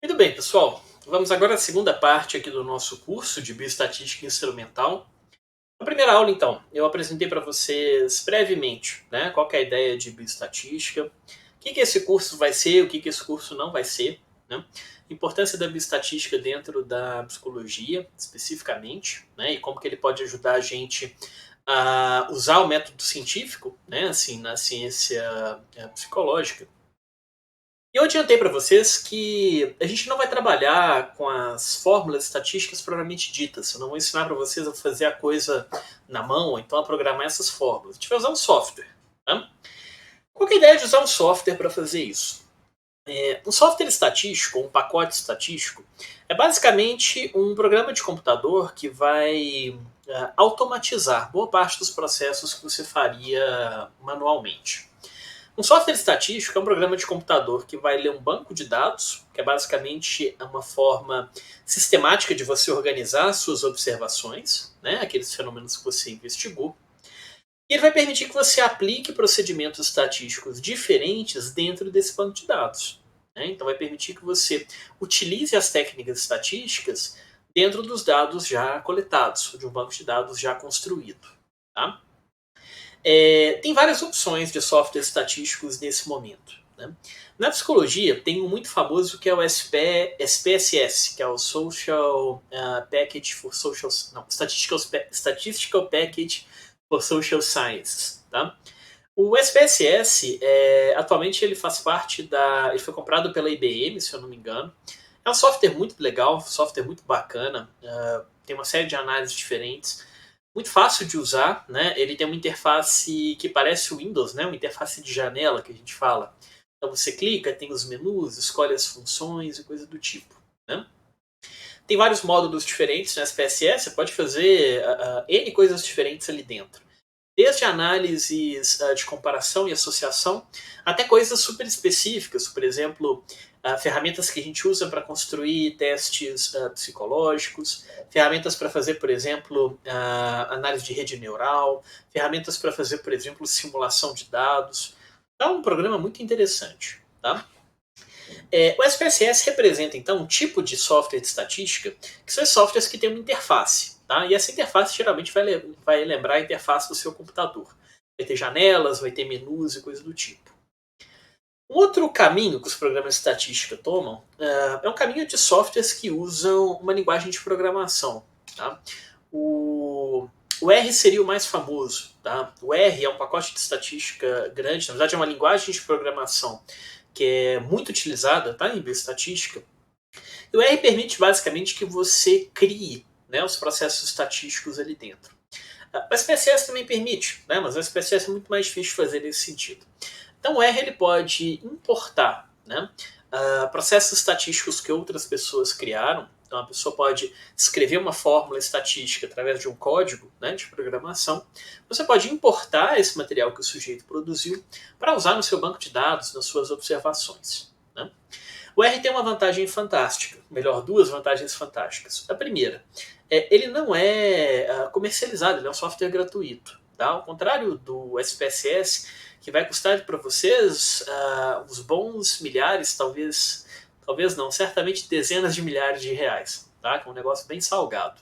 Muito bem, pessoal. Vamos agora à segunda parte aqui do nosso curso de Bioestatística Instrumental. Na primeira aula, então, eu apresentei para vocês brevemente, né, qual que é a ideia de bioestatística, o que esse curso vai ser, o que esse curso não vai ser, né, a importância da bioestatística dentro da psicologia, especificamente, né, e como que ele pode ajudar a gente a usar o método científico, né, assim, na ciência psicológica. E eu adiantei para vocês que a gente não vai trabalhar com as fórmulas estatísticas propriamente ditas. Eu não vou ensinar para vocês a fazer a coisa na mão, ou então a programar essas fórmulas. A gente vai usar um software. Tá? Qual que é a ideia de usar um software para fazer isso? Um software estatístico, um pacote estatístico, é basicamente um programa de computador que vai automatizar boa parte dos processos que você faria manualmente. Um software estatístico é um programa de computador que vai ler um banco de dados, que é basicamente uma forma sistemática de você organizar suas observações, né, aqueles fenômenos que você investigou, e ele vai permitir que você aplique procedimentos estatísticos diferentes dentro desse banco de dados. Né? Então, vai permitir que você utilize as técnicas estatísticas dentro dos dados já coletados, de um banco de dados já construído. Tá? Tem várias opções de softwares estatísticos nesse momento. Né? Na psicologia, tem um muito famoso que é o SPSS, que é o Social Package for Social... Não, Statistical Package for Social Sciences. Tá? O SPSS, atualmente, ele faz parte da... Ele foi comprado pela IBM, se eu não me engano. É um software muito legal, um software muito bacana. Tem uma série de análises diferentes, muito fácil de usar, né? Ele tem uma interface que parece o Windows, né? Uma interface de janela que a gente fala. Então você clica, tem os menus, escolhe as funções e coisa do tipo, né? Tem vários módulos diferentes no SPSS, você pode fazer N coisas diferentes ali dentro. Desde análises de comparação e associação, até coisas super específicas, por exemplo, ferramentas que a gente usa para construir testes psicológicos, ferramentas para fazer, por exemplo, análise de rede neural, ferramentas para fazer, por exemplo, simulação de dados. É um programa muito interessante. Tá? O SPSS representa, então, um tipo de software de estatística que são os softwares que têm uma interface. Tá? E essa interface geralmente vai lembrar a interface do seu computador. Vai ter janelas, vai ter menus e coisa do tipo. Um outro caminho que os programas de estatística tomam é um caminho de softwares que usam uma linguagem de programação. Tá? O R seria o mais famoso. Tá? O R é um pacote de estatística grande, na verdade é uma linguagem de programação que é muito utilizada, tá, em bioestatística. E o R permite basicamente que você crie, né, os processos estatísticos ali dentro. O SPSS também permite, né, mas o SPSS é muito mais difícil de fazer nesse sentido. Então o R ele pode importar, né, processos estatísticos que outras pessoas criaram. Então a pessoa pode escrever uma fórmula estatística através de um código, né, de programação. Você pode importar esse material que o sujeito produziu para usar no seu banco de dados, nas suas observações. Né? O R tem uma vantagem fantástica, melhor, duas vantagens fantásticas. A primeira, ele não é comercializado, ele é um software gratuito. Tá? Ao contrário do SPSS, que vai custar para vocês uns bons milhares, talvez não, certamente dezenas de milhares de reais. Tá? Que é um negócio bem salgado.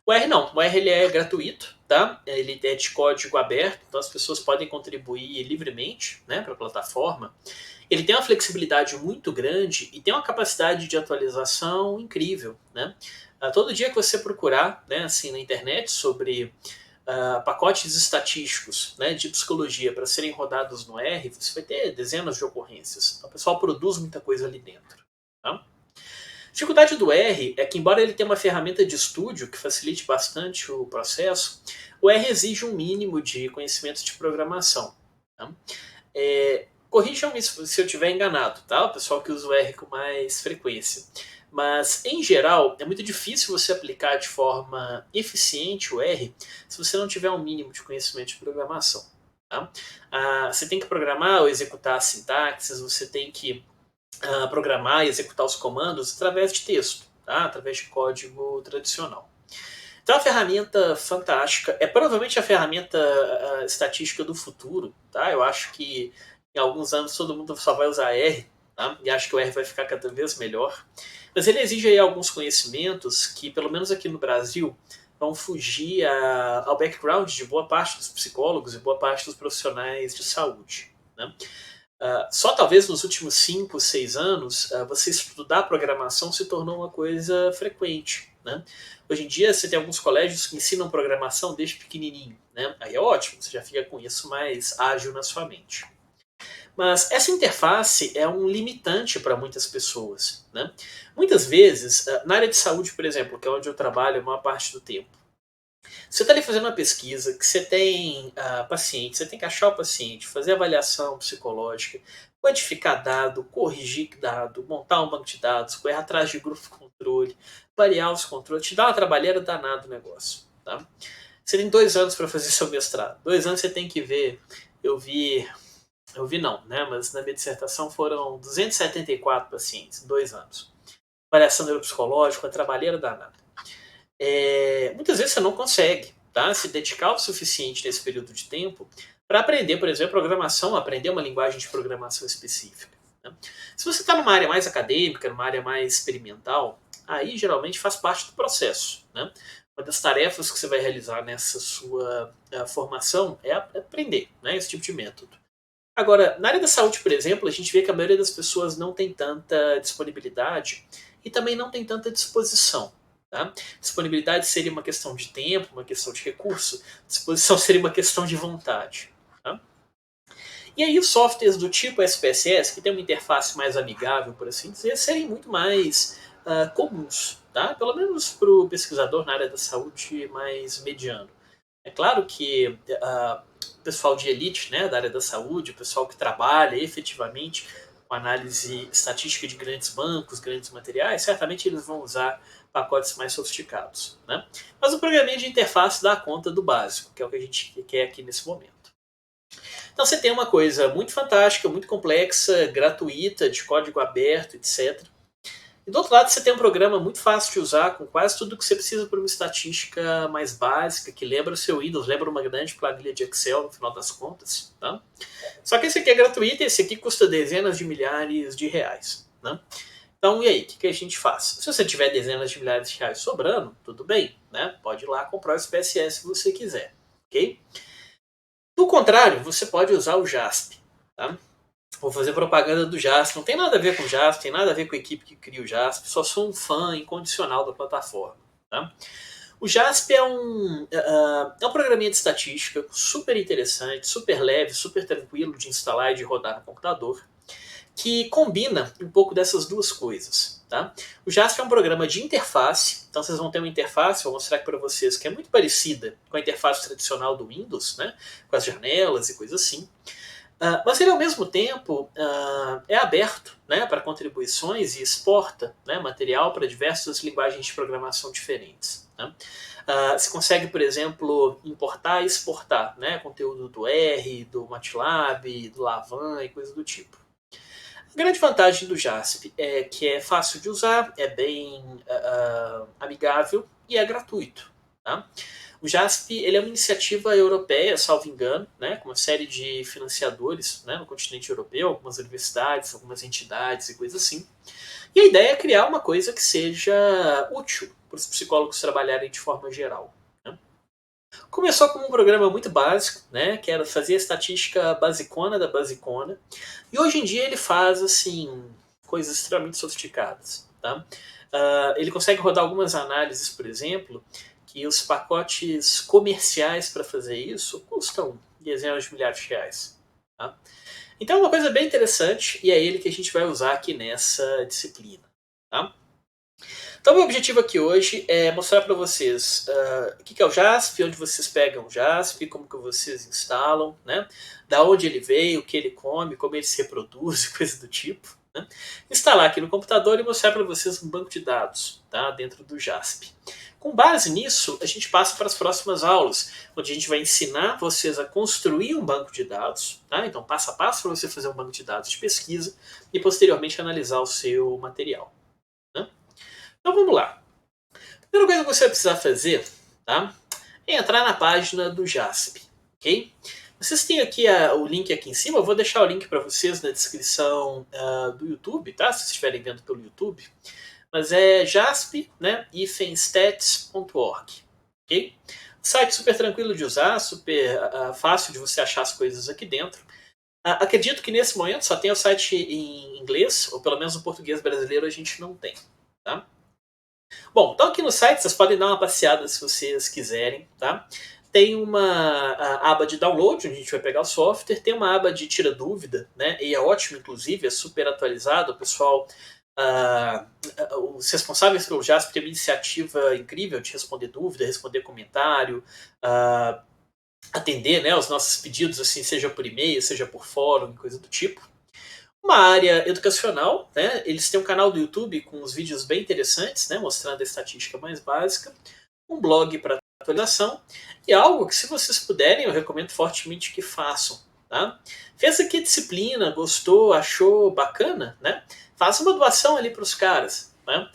O R não, o R ele é gratuito, tá? Ele é de código aberto, então as pessoas podem contribuir livremente, né, para a plataforma. Ele tem uma flexibilidade muito grande e tem uma capacidade de atualização incrível, né? Todo dia que você procurar, né, assim, na internet sobre pacotes estatísticos, né, de psicologia para serem rodados no R, você vai ter dezenas de ocorrências. Então, o pessoal produz muita coisa ali dentro. Tá? A dificuldade do R é que, embora ele tenha uma ferramenta de estúdio que facilite bastante o processo, o R exige um mínimo de conhecimento de programação. Tá? Corrijam-me se eu estiver enganado, tá? O pessoal que usa o R com mais frequência. Mas, em geral, é muito difícil você aplicar de forma eficiente o R se você não tiver um mínimo de conhecimento de programação. Tá? Você tem que programar ou executar sintaxes, você tem que programar e executar os comandos através de texto, tá? Através de código tradicional. Então, é uma ferramenta fantástica. É provavelmente a ferramenta estatística do futuro. Tá? Eu acho que em alguns anos todo mundo só vai usar R. tá? E acho que o R vai ficar cada vez melhor. Mas ele exige aí alguns conhecimentos que, pelo menos aqui no Brasil, vão fugir ao background de boa parte dos psicólogos e boa parte dos profissionais de saúde, né? Só talvez nos últimos 5, 6 anos, você estudar programação se tornou uma coisa frequente, né? Hoje em dia, você tem alguns colégios que ensinam programação desde pequenininho, né? Aí é ótimo, você já fica com isso mais ágil na sua mente. Mas essa interface é um limitante para muitas pessoas, né? Muitas vezes, na área de saúde, por exemplo, que é onde eu trabalho a maior parte do tempo, você está ali fazendo uma pesquisa que você tem paciente, você tem que achar o paciente, fazer avaliação psicológica, quantificar dado, corrigir dado, montar um banco de dados, correr atrás de grupo de controle, variar os controles, te dá uma trabalheira danada o negócio. Tá? Você tem 2 anos para fazer seu mestrado. 2 anos você tem que ver. Eu vi não, né? Mas na minha dissertação foram 274 pacientes, 2 anos. Avaliação neuropsicológica, a trabalheira danada. Muitas vezes você não consegue, tá, se dedicar o suficiente nesse período de tempo para aprender, por exemplo, programação, aprender uma linguagem de programação específica. Né? Se você está numa área mais acadêmica, numa área mais experimental, aí geralmente faz parte do processo. Né? Uma das tarefas que você vai realizar nessa sua formação é aprender, né, esse tipo de método. Agora, na área da saúde, por exemplo, a gente vê que a maioria das pessoas não tem tanta disponibilidade e também não tem tanta disposição. Tá? Disponibilidade seria uma questão de tempo, uma questão de recurso, disposição seria uma questão de vontade. Tá? E aí os softwares do tipo SPSS, que tem uma interface mais amigável, por assim dizer, serem muito mais comuns, tá? Pelo menos para o pesquisador na área da saúde mais mediano. É claro que o pessoal de elite, né, da área da saúde, o pessoal que trabalha efetivamente com análise estatística de grandes bancos, grandes materiais, certamente eles vão usar pacotes mais sofisticados. Né? Mas o programinha de interface dá conta do básico, que é o que a gente quer aqui nesse momento. Então você tem uma coisa muito fantástica, muito complexa, gratuita, de código aberto, etc. E do outro lado você tem um programa muito fácil de usar, com quase tudo que você precisa para uma estatística mais básica, que lembra o seu Windows, lembra uma grande planilha de Excel no final das contas. Tá? Só que esse aqui é gratuito e esse aqui custa dezenas de milhares de reais. Né? Então, e aí, o que a gente faz? Se você tiver dezenas de milhares de reais sobrando, tudo bem, né? Pode ir lá comprar o SPSS se você quiser, ok? Do contrário, você pode usar o JASP, tá? Vou fazer propaganda do JASP, não tem nada a ver com o JASP, tem nada a ver com a equipe que cria o JASP, só sou um fã incondicional da plataforma, tá? O JASP é um programinha de estatística super interessante, super leve, super tranquilo de instalar e de rodar no computador, que combina um pouco dessas duas coisas. Tá? O JASP é um programa de interface, então vocês vão ter uma interface, vou mostrar aqui para vocês, que é muito parecida com a interface tradicional do Windows, né? Com as janelas e coisas assim. Mas ele, ao mesmo tempo, é aberto, né, para contribuições e exporta, né, material para diversas linguagens de programação diferentes. Né? Você consegue, por exemplo, importar e exportar, né, conteúdo do R, do MATLAB, do Lavan e coisas do tipo. A grande vantagem do JASP é que é fácil de usar, é bem amigável e é gratuito. Tá? O JASP ele é uma iniciativa europeia, salvo engano, né, com uma série de financiadores, né, no continente europeu, algumas universidades, algumas entidades e coisas assim. E a ideia é criar uma coisa que seja útil para os psicólogos trabalharem de forma geral. Né? Começou como um programa muito básico, né, que era fazer a estatística basicona da basicona, e hoje em dia ele faz assim coisas extremamente sofisticadas. Tá? Ele consegue rodar algumas análises, por exemplo, que os pacotes comerciais para fazer isso custam dezenas de milhares de reais. Tá? Então é uma coisa bem interessante e é ele que a gente vai usar aqui nessa disciplina. Tá? Então, meu objetivo aqui hoje é mostrar para vocês o que é o JASP, onde vocês pegam o JASP, como que vocês instalam, né? Da onde ele veio, o que ele come, como ele se reproduz, coisa do tipo. Né? Instalar aqui no computador e mostrar para vocês um banco de dados, tá? Dentro do JASP. Com base nisso, a gente passa para as próximas aulas, onde a gente vai ensinar vocês a construir um banco de dados, tá? Então passo a passo para você fazer um banco de dados de pesquisa e posteriormente analisar o seu material. Né? Então vamos lá. A primeira coisa que você vai precisar fazer, tá, é entrar na página do JASP, ok? Vocês têm aqui o link aqui em cima, eu vou deixar o link para vocês na descrição do YouTube, tá? Se vocês estiverem vendo pelo YouTube. Mas é jasp, né, -stats.org, ok? Site super tranquilo de usar, super fácil de você achar as coisas aqui dentro. Acredito que nesse momento só tem o site em inglês, ou pelo menos o português brasileiro a gente não tem, tá? Bom, então aqui no site vocês podem dar uma passeada se vocês quiserem, tá? Tem uma aba de download, onde a gente vai pegar o software, tem uma aba de tira dúvida, né? E é ótimo, inclusive, é super atualizado, o pessoal. Os responsáveis pelo JASP têm uma iniciativa incrível de responder dúvida, responder comentário, atender, né, os nossos pedidos, assim, seja por e-mail, seja por fórum, coisa do tipo. Uma área educacional, né? Eles têm um canal do YouTube com uns vídeos bem interessantes, né? Mostrando a estatística mais básica. Um blog para atualização. E algo que, se vocês puderem, eu recomendo fortemente que façam. Tá? Fez aqui a disciplina, gostou, achou bacana, né? Faça uma doação ali para os caras. Né?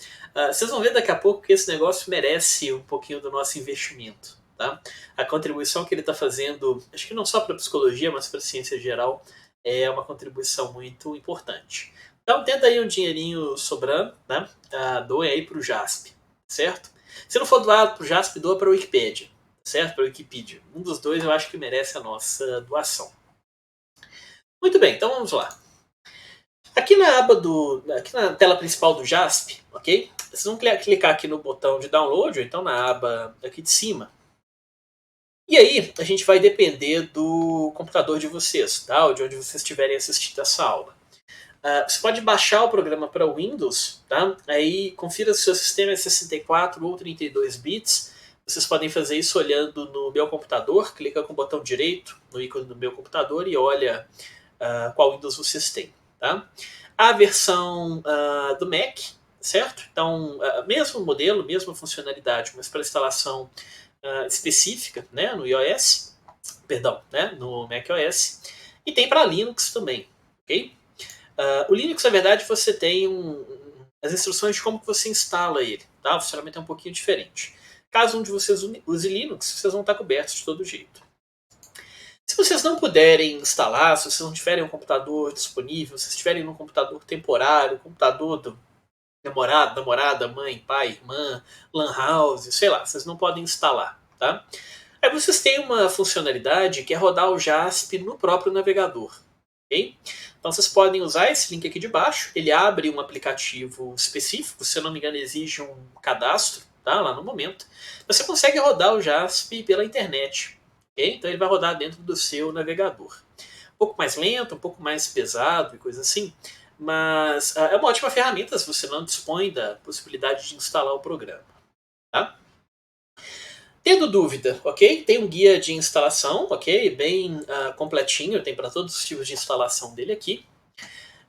Vocês vão ver daqui a pouco que esse negócio merece um pouquinho do nosso investimento. Tá? A contribuição que ele está fazendo, acho que não só para a psicologia, mas para a ciência geral, é uma contribuição muito importante. Então tenta aí um dinheirinho sobrando, né? Doe aí para o JASP, certo? Se não for doado para o JASP, doa para a Wikipédia, certo? Para a Wikipedia. Um dos dois eu acho que merece a nossa doação. Muito bem, então vamos lá. Aqui na aba aqui na tela principal do JASP, ok? Vocês vão clicar aqui no botão de download, ou então na aba aqui de cima. E aí, a gente vai depender do computador de vocês, tá? Ou de onde vocês estiverem assistindo essa aula. Você pode baixar o programa para Windows, tá? Aí confira se o seu sistema é 64 ou 32 bits. Vocês podem fazer isso olhando no meu computador, clica com o botão direito no ícone do meu computador e olha qual Windows vocês têm, tá? A versão do Mac, certo? Então, mesmo modelo, mesma funcionalidade, mas para instalação específica, né, no iOS, perdão, né, no macOS, e tem para Linux também, ok? O Linux, na verdade, você tem as instruções de como você instala ele, tá? O funcionamento é um pouquinho diferente. Caso um de vocês use Linux, vocês vão estar cobertos de todo jeito. Se vocês não puderem instalar, se vocês não tiverem um computador disponível, se vocês estiverem num computador temporário, computador do namorado, namorada, mãe, pai, irmã, lan house, sei lá, vocês não podem instalar, tá? Aí vocês têm uma funcionalidade que é rodar o JASP no próprio navegador, ok? Então vocês podem usar esse link aqui de baixo, ele abre um aplicativo específico, se eu não me engano exige um cadastro, tá? Lá no momento. Você consegue rodar o JASP pela internet, ok? Então ele vai rodar dentro do seu navegador. Um pouco mais lento, um pouco mais pesado e coisa assim, mas é uma ótima ferramenta se você não dispõe da possibilidade de instalar o programa. Tá? Tendo dúvida, ok? Tem um guia de instalação, ok? Bem completinho, tem para todos os tipos de instalação dele aqui.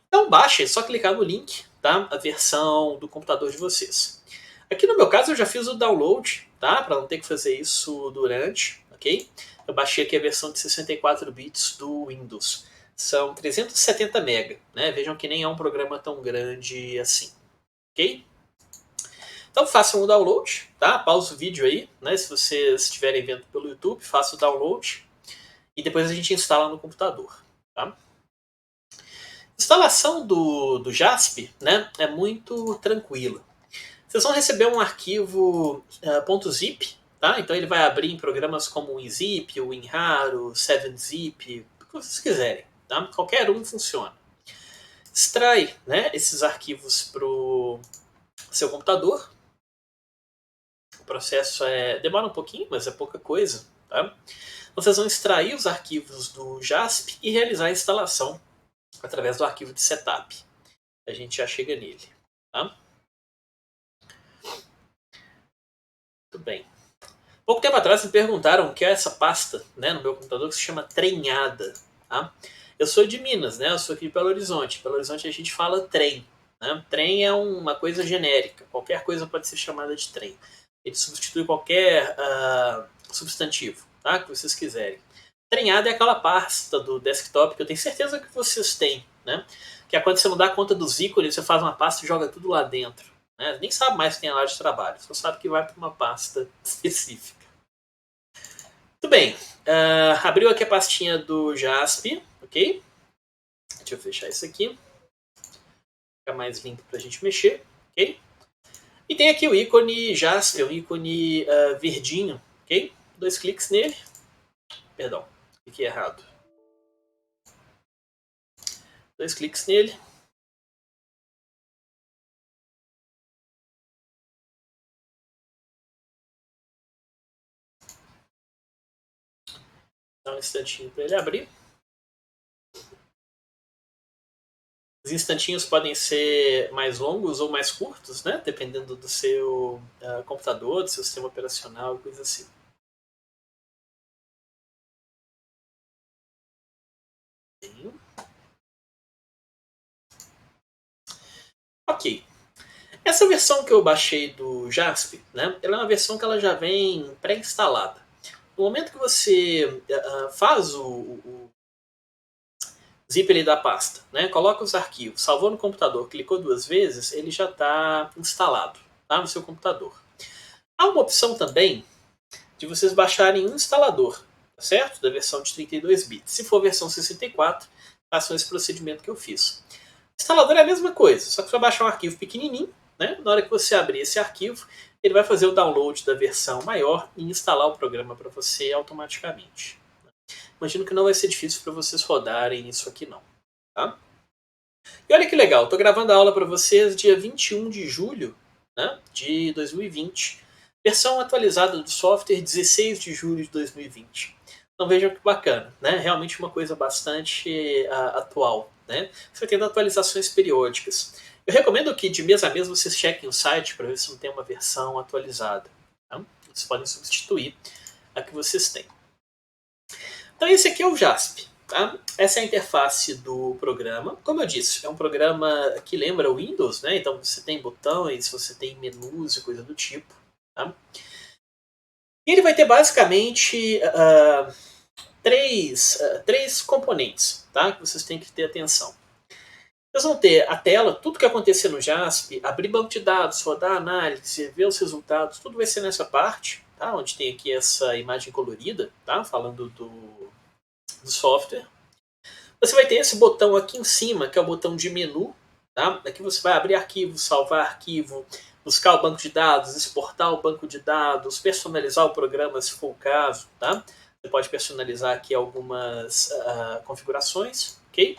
Então baixe, é só clicar no link, tá? A versão do computador de vocês. Aqui no meu caso eu já fiz o download, tá? Para não ter que fazer isso durante, ok? Eu baixei aqui a versão de 64 bits do Windows. São 370 MB, né? Vejam que nem é um programa tão grande assim, ok? Então façam o download, tá? Pausa o vídeo aí, né? Se vocês estiverem vendo pelo YouTube, faça o download e depois a gente instala no computador, tá? Instalação do JASP, né? É muito tranquila. Vocês vão receber um arquivo .zip, tá? Então ele vai abrir em programas como o WinZip, o WinRAR, o 7-Zip, o que vocês quiserem, tá? Qualquer um funciona. Extrai, né, esses arquivos para o seu computador. O processo demora um pouquinho, mas é pouca coisa, tá? Vocês vão extrair os arquivos do JASP e realizar a instalação através do arquivo de setup. A gente já chega nele, tá? Muito bem. Pouco tempo atrás me perguntaram o que é essa pasta, né, no meu computador que se chama Trenhada, tá? Eu sou de Minas, né? Eu sou aqui de Belo Horizonte. Em Belo Horizonte a gente fala trem, né? Trem é uma coisa genérica. Qualquer coisa pode ser chamada de trem. Ele substitui qualquer substantivo, tá? Que vocês quiserem. Trenhada é aquela pasta do desktop que eu tenho certeza que vocês têm, né? Que é quando você não dá conta dos ícones, você faz uma pasta e joga tudo lá dentro. Né? Nem sabe mais que tem a área de trabalho, só sabe que vai para uma pasta específica. Muito bem. Abriu aqui a pastinha do JASP, ok? Deixa eu fechar isso aqui. Fica mais limpo para a gente mexer, ok? E tem aqui o ícone JASP, o ícone verdinho, ok? 2 cliques nele. Perdão, cliquei errado. 2 cliques nele. Dá um instantinho para ele abrir. Os instantinhos podem ser mais longos ou mais curtos, né? Dependendo do seu computador, do seu sistema operacional, coisa assim. Ok. Essa versão que eu baixei do JASP, né? Ela é uma versão que ela já vem pré-instalada. No momento que você faz o zip ali da pasta, né? Coloca os arquivos, salvou no computador, clicou 2 vezes, ele já está instalado, tá? No seu computador. Há uma opção também de vocês baixarem um instalador, tá certo? Da versão de 32 bits. Se for versão 64, façam esse procedimento que eu fiz. O instalador é a mesma coisa, só que você vai baixar um arquivo pequenininho, né? Na hora que você abrir esse arquivo, ele vai fazer o download da versão maior e instalar o programa para você automaticamente. Imagino que não vai ser difícil para vocês rodarem isso aqui não. Tá? E olha que legal, estou gravando a aula para vocês dia 21 de julho, né, de 2020. Versão atualizada do software 16 de julho de 2020. Então vejam que bacana, né? Realmente uma coisa bastante atual. Né? Você vai tendo atualizações periódicas. Eu recomendo que de mês a mês vocês chequem o site para ver se não tem uma versão atualizada. Tá? Vocês podem substituir a que vocês têm. Então esse aqui é o JASP. Tá? Essa é a interface do programa. Como eu disse, é um programa que lembra o Windows, né? Então você tem botões, você tem menus e coisa do tipo. Tá? E ele vai ter basicamente três componentes, tá? Que vocês têm que ter atenção. Vocês vão ter a tela, tudo que acontecer no JASP, abrir banco de dados, rodar análise, ver os resultados, tudo vai ser nessa parte, tá? Onde tem aqui essa imagem colorida, tá? Falando do software. Você vai ter esse botão aqui em cima, que é o botão de menu. Tá? Aqui você vai abrir arquivo, salvar arquivo, buscar o banco de dados, exportar o banco de dados, personalizar o programa se for o caso. Tá? Você pode personalizar aqui algumas configurações. Okay?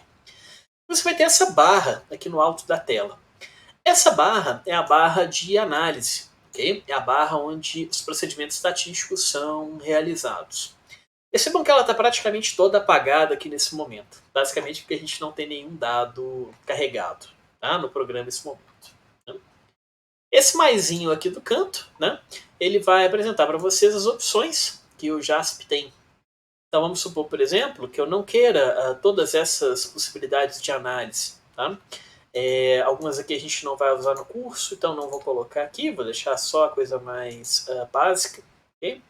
Você vai ter essa barra aqui no alto da tela. Essa barra é a barra de análise. Okay? É a barra onde os procedimentos estatísticos são realizados. Percebam que ela está praticamente toda apagada aqui nesse momento. Basicamente porque a gente não tem nenhum dado carregado, tá, no programa nesse momento. Né? Esse maisinho aqui do canto, né, ele vai apresentar para vocês as opções que o JASP tem. Então vamos supor, por exemplo, que eu não queira todas essas possibilidades de análise. Tá? Algumas aqui a gente não vai usar no curso, então não vou colocar aqui, vou deixar só a coisa mais básica. Okay?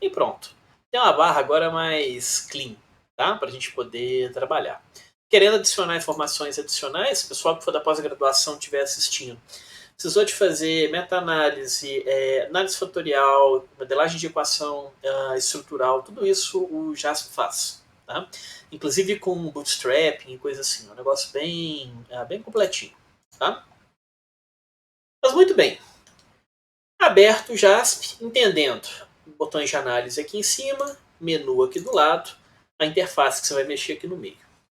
E pronto. Tem uma barra agora mais clean, tá? Para a gente poder trabalhar. Querendo adicionar informações adicionais, se o pessoal que for da pós-graduação estiver assistindo, precisou de fazer meta-análise, análise fatorial, modelagem de equação estrutural, tudo isso o JASP faz. Tá? Inclusive com bootstrapping e coisa assim. É um negócio bem completinho. Tá? Mas muito bem. Aberto o JASP, entendendo botões de análise aqui em cima, menu aqui do lado, a interface que você vai mexer aqui no meio.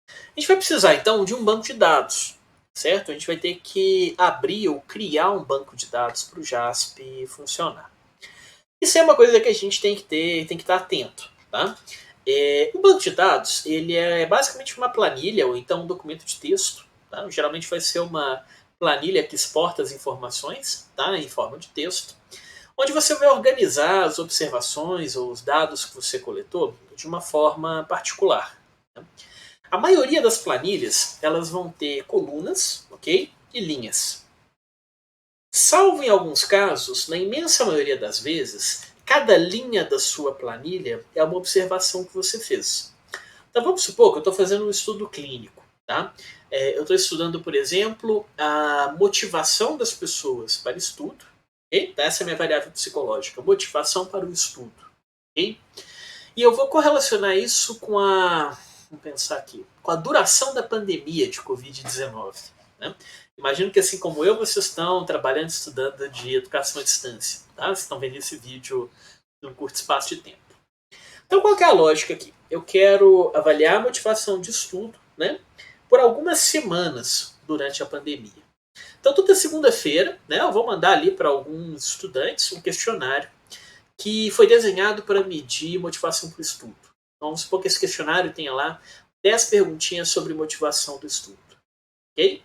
A gente vai precisar então de um banco de dados, certo? A gente vai ter que abrir ou criar um banco de dados para o JASP funcionar. Isso é uma coisa que a gente tem que estar atento, tá? O banco de dados ele é basicamente uma planilha ou então um documento de texto. Tá? Geralmente vai ser uma planilha que exporta as informações, tá? Em forma de texto, onde você vai organizar as observações ou os dados que você coletou de uma forma particular. Né? A maioria das planilhas elas vão ter colunas, ok, e linhas. Salvo em alguns casos, na imensa maioria das vezes, cada linha da sua planilha é uma observação que você fez. Então vamos supor que eu estou fazendo um estudo clínico. Tá? Eu estou estudando, por exemplo, a motivação das pessoas para estudo. Okay? Essa é a minha variável psicológica, motivação para o estudo. Okay? E eu vou correlacionar isso com a, vamos pensar aqui, com a duração da pandemia de Covid-19. Né? Imagino que assim como eu, vocês estão trabalhando, estudando de educação à distância. Tá? Vocês estão vendo esse vídeo num curto espaço de tempo. Então qual que é a lógica aqui? Eu quero avaliar a motivação de estudo, né, por algumas semanas durante a pandemia. Então toda segunda-feira, né, eu vou mandar ali para alguns estudantes um questionário que foi desenhado para medir motivação para o estudo. Então, vamos supor que esse questionário tenha lá 10 perguntinhas sobre motivação do estudo. Ok?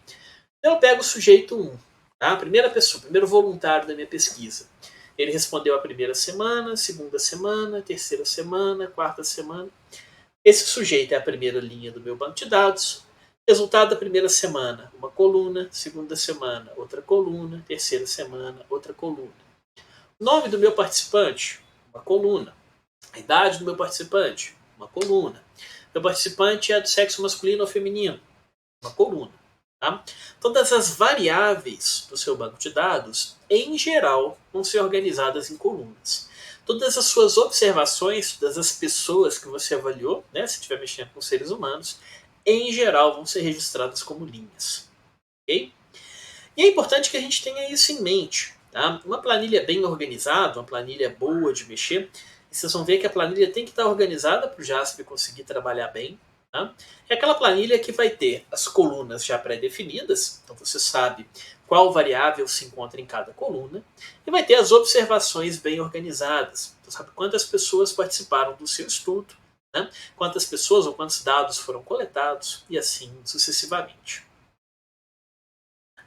Então, eu pego o sujeito 1, tá? A primeira pessoa, o primeiro voluntário da minha pesquisa. Ele respondeu a primeira semana, segunda semana, terceira semana, quarta semana. Esse sujeito é a primeira linha do meu banco de dados. Resultado da primeira semana, uma coluna. Segunda semana, outra coluna. Terceira semana, outra coluna. Nome do meu participante, uma coluna. A idade do meu participante, uma coluna. Meu participante é do sexo masculino ou feminino, uma coluna. Tá? Todas as variáveis do seu banco de dados, em geral, vão ser organizadas em colunas. Todas as suas observações, todas as pessoas que você avaliou, né, se estiver mexendo com seres humanos, em geral vão ser registradas como linhas. Okay? E é importante que a gente tenha isso em mente. Tá? Uma planilha bem organizada, uma planilha boa de mexer, e vocês vão ver que a planilha tem que estar organizada para o Jasper conseguir trabalhar bem. Tá? É aquela planilha que vai ter as colunas já pré-definidas, então você sabe qual variável se encontra em cada coluna, e vai ter as observações bem organizadas. Então sabe quantas pessoas participaram do seu estudo, né? Quantas pessoas ou quantos dados foram coletados, e assim sucessivamente.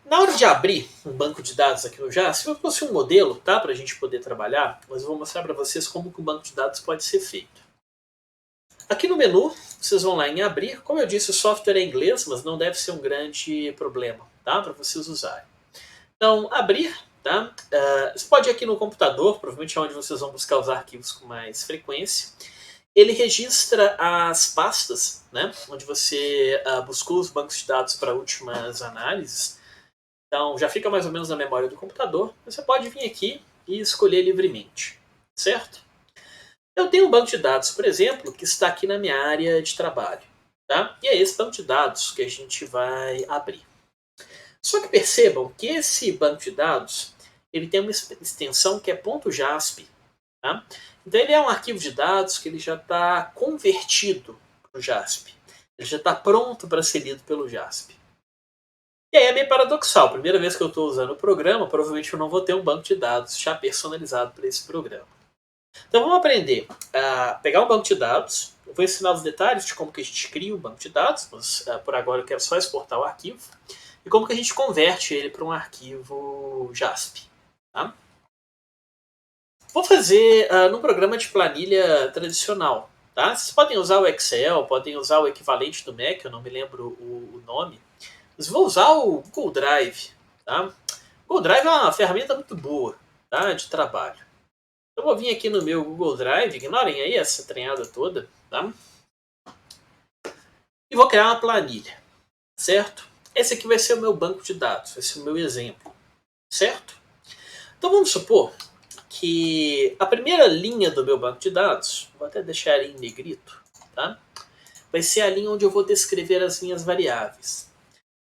Na hora de abrir um banco de dados aqui no JAS, se eu fosse um modelo, tá, para a gente poder trabalhar, mas eu vou mostrar para vocês como que o banco de dados pode ser feito. Aqui no menu, vocês vão lá em abrir. Como eu disse, o software é em inglês, mas não deve ser um grande problema, tá, para vocês usarem. Então, abrir, tá? Você pode ir aqui no computador, provavelmente é onde vocês vão buscar os arquivos com mais frequência. Ele registra as pastas, né, onde você buscou os bancos de dados para últimas análises. Então já fica mais ou menos na memória do computador. Você pode vir aqui e escolher livremente, certo? Eu tenho um banco de dados, por exemplo, que está aqui na minha área de trabalho. Tá? E é esse banco de dados que a gente vai abrir. Só que percebam que esse banco de dados ele tem uma extensão que é .jasp. Tá? Então ele é um arquivo de dados que ele já está convertido para o JASP. Ele já está pronto para ser lido pelo JASP. E aí é meio paradoxal. Primeira vez que eu estou usando o programa, provavelmente eu não vou ter um banco de dados já personalizado para esse programa. Então vamos aprender a pegar um banco de dados. Eu vou ensinar os detalhes de como que a gente cria um banco de dados, mas por agora eu quero só exportar o arquivo. E como que a gente converte ele para um arquivo JASP. Tá? Vou fazer num programa de planilha tradicional. Tá? Vocês podem usar o Excel, podem usar o equivalente do Mac, eu não me lembro o nome. Mas vou usar o Google Drive. Tá? O Google Drive é uma ferramenta muito boa, tá, de trabalho. Eu vou vir aqui no meu Google Drive, ignorem aí essa treinada toda, tá? E vou criar uma planilha, certo? Esse aqui vai ser o meu banco de dados, vai ser o meu exemplo, certo? Então vamos supor que a primeira linha do meu banco de dados, vou até deixar ele em negrito, tá? Vai ser a linha onde eu vou descrever as minhas variáveis.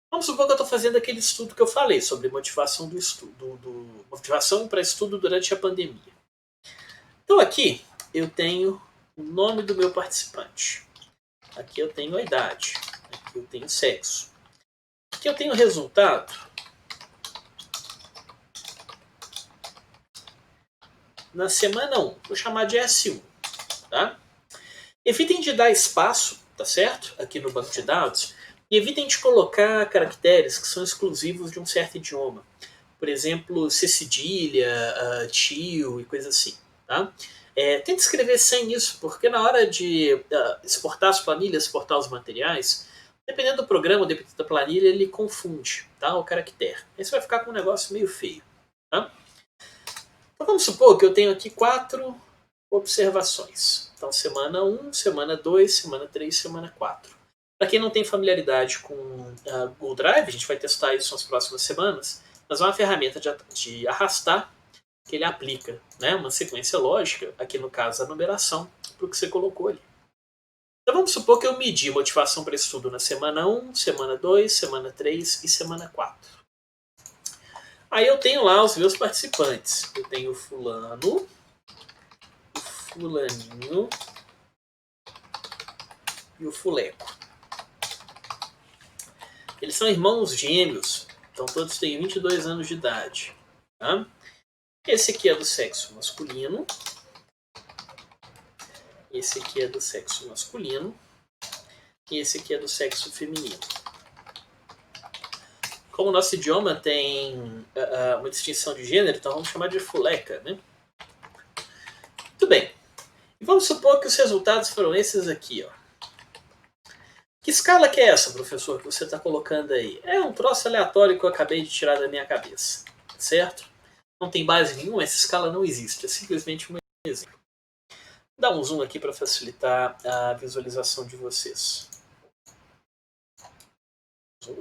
Vamos supor que eu estou fazendo aquele estudo que eu falei sobre motivação do estudo, motivação para estudo durante a pandemia. Então aqui eu tenho o nome do meu participante. Aqui eu tenho a idade. Aqui eu tenho o sexo. Aqui eu tenho o resultado. Na semana 1, vou chamar de S1. Tá? Evitem de dar espaço, tá certo? Aqui no banco de dados. E evitem de colocar caracteres que são exclusivos de um certo idioma. Por exemplo, cedilha, tio e coisa assim. Tá? Tente escrever sem isso, porque na hora de exportar as planilhas, exportar os materiais, dependendo do programa, dependendo da planilha, ele confunde, tá, o caractere. Aí você vai ficar com um negócio meio feio. Tá? Então vamos supor que eu tenho aqui 4 observações. Então semana 1, semana 2, semana 3, semana 4. Para quem não tem familiaridade com Google Drive, a gente vai testar isso nas próximas semanas, mas é uma ferramenta de arrastar que ele aplica, né, uma sequência lógica, aqui no caso a numeração, para o que você colocou ali. Então vamos supor que eu medi motivação para estudo na semana 1, semana 2, semana 3 e semana 4. Aí eu tenho lá os meus participantes. Eu tenho o fulano, o fulaninho e o fuleco. Eles são irmãos gêmeos, então todos têm 22 anos de idade. Tá? Esse aqui é do sexo masculino. Esse aqui é do sexo masculino. E esse aqui é do sexo feminino. Como o nosso idioma tem uma distinção de gênero, então vamos chamar de fuleca, né? Muito bem. E vamos supor que os resultados foram esses aqui, ó. Que escala que é essa, professor, que você está colocando aí? É um troço aleatório que eu acabei de tirar da minha cabeça, certo? Não tem base nenhuma, essa escala não existe, é simplesmente um exemplo. Vou dar um zoom aqui para facilitar a visualização de vocês. Zoom.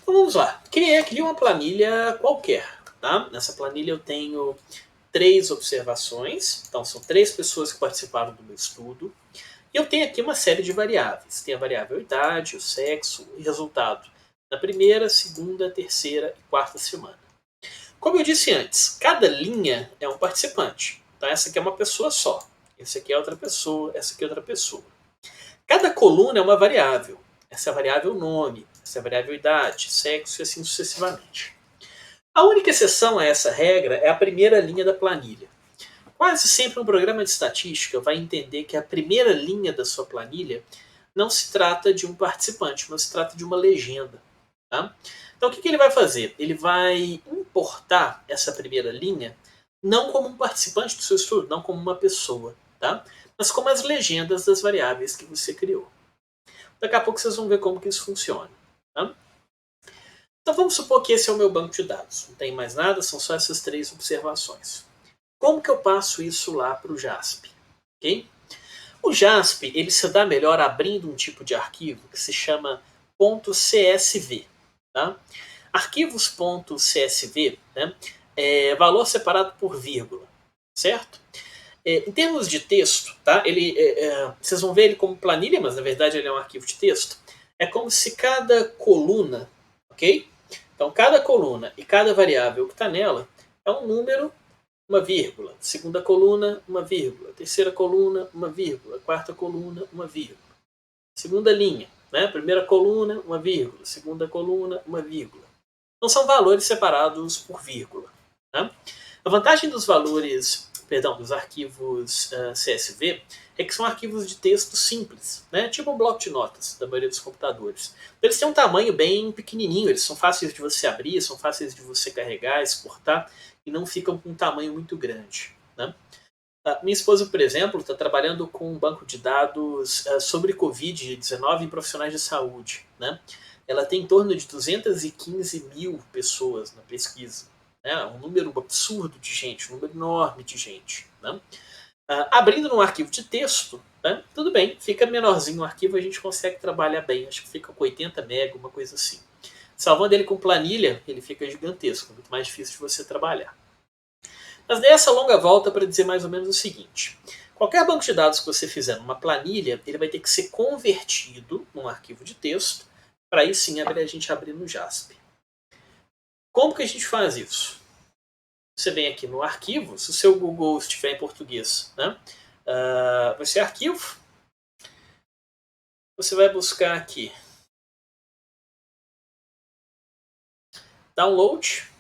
Então vamos lá. Criei uma planilha qualquer. Tá? Nessa planilha eu tenho 3 observações. Então são 3 pessoas que participaram do meu estudo. E eu tenho aqui uma série de variáveis. Tem a variável idade, o sexo e resultado na primeira, segunda, terceira e quarta semana. Como eu disse antes, cada linha é um participante. Então essa aqui é uma pessoa só. Essa aqui é outra pessoa, essa aqui é outra pessoa. Cada coluna é uma variável. Essa é a variável nome, essa é a variável idade, sexo e assim sucessivamente. A única exceção a essa regra é a primeira linha da planilha. Quase sempre um programa de estatística vai entender que a primeira linha da sua planilha não se trata de um participante, mas se trata de uma legenda. Tá? Então o que ele vai fazer? Ele vai importar essa primeira linha não como um participante do seu estudo, não como uma pessoa, tá? Mas como as legendas das variáveis que você criou. Daqui a pouco vocês vão ver como que isso funciona. Tá? Então vamos supor que esse é o meu banco de dados. Não tem mais nada, são só essas 3 observações. Como que eu passo isso lá para o JASP? Okay? O JASP ele se dá melhor abrindo um tipo de arquivo que se chama .csv. Tá? Arquivos.csv, né, é valor separado por vírgula, certo? Em termos de texto, tá? Vocês vão ver ele como planilha, mas na verdade ele é um arquivo de texto. É como se cada coluna, ok? Então cada coluna e cada variável que está nela é um número, uma vírgula. Segunda coluna, uma vírgula. Terceira coluna, uma vírgula. Quarta coluna, uma vírgula. Segunda linha, né? Primeira coluna, uma vírgula. Segunda coluna, uma vírgula. Não são valores separados por vírgula. Tá? A vantagem dos dos arquivos CSV é que são arquivos de texto simples, né? Tipo um bloco de notas da maioria dos computadores. Eles têm um tamanho bem pequenininho, eles são fáceis de você abrir, são fáceis de você carregar, exportar e não ficam com um tamanho muito grande. Né? Minha esposa, por exemplo, está trabalhando com um banco de dados sobre Covid-19 em profissionais de saúde. Né? Ela tem em torno de 215 mil pessoas na pesquisa. Né? Um número absurdo de gente, um número enorme de gente. Né? Abrindo num arquivo de texto, né? Tudo bem, fica menorzinho o arquivo, a gente consegue trabalhar bem. Acho que fica com 80 MB, uma coisa assim. Salvando ele com planilha, ele fica gigantesco, muito mais difícil de você trabalhar. Mas dei essa longa volta para dizer mais ou menos o seguinte. Qualquer banco de dados que você fizer numa planilha, ele vai ter que ser convertido num arquivo de texto, para aí sim a gente abrir no JASP. Como que a gente faz isso? Você vem aqui no arquivo, se o seu Google estiver em português, né? Vai ser arquivo. Você vai buscar aqui download.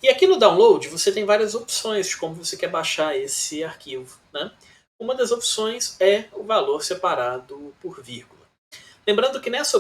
E aqui no download você tem várias opções de como você quer baixar esse arquivo. Né? Uma das opções é o valor separado por vírgula. Lembrando que nessa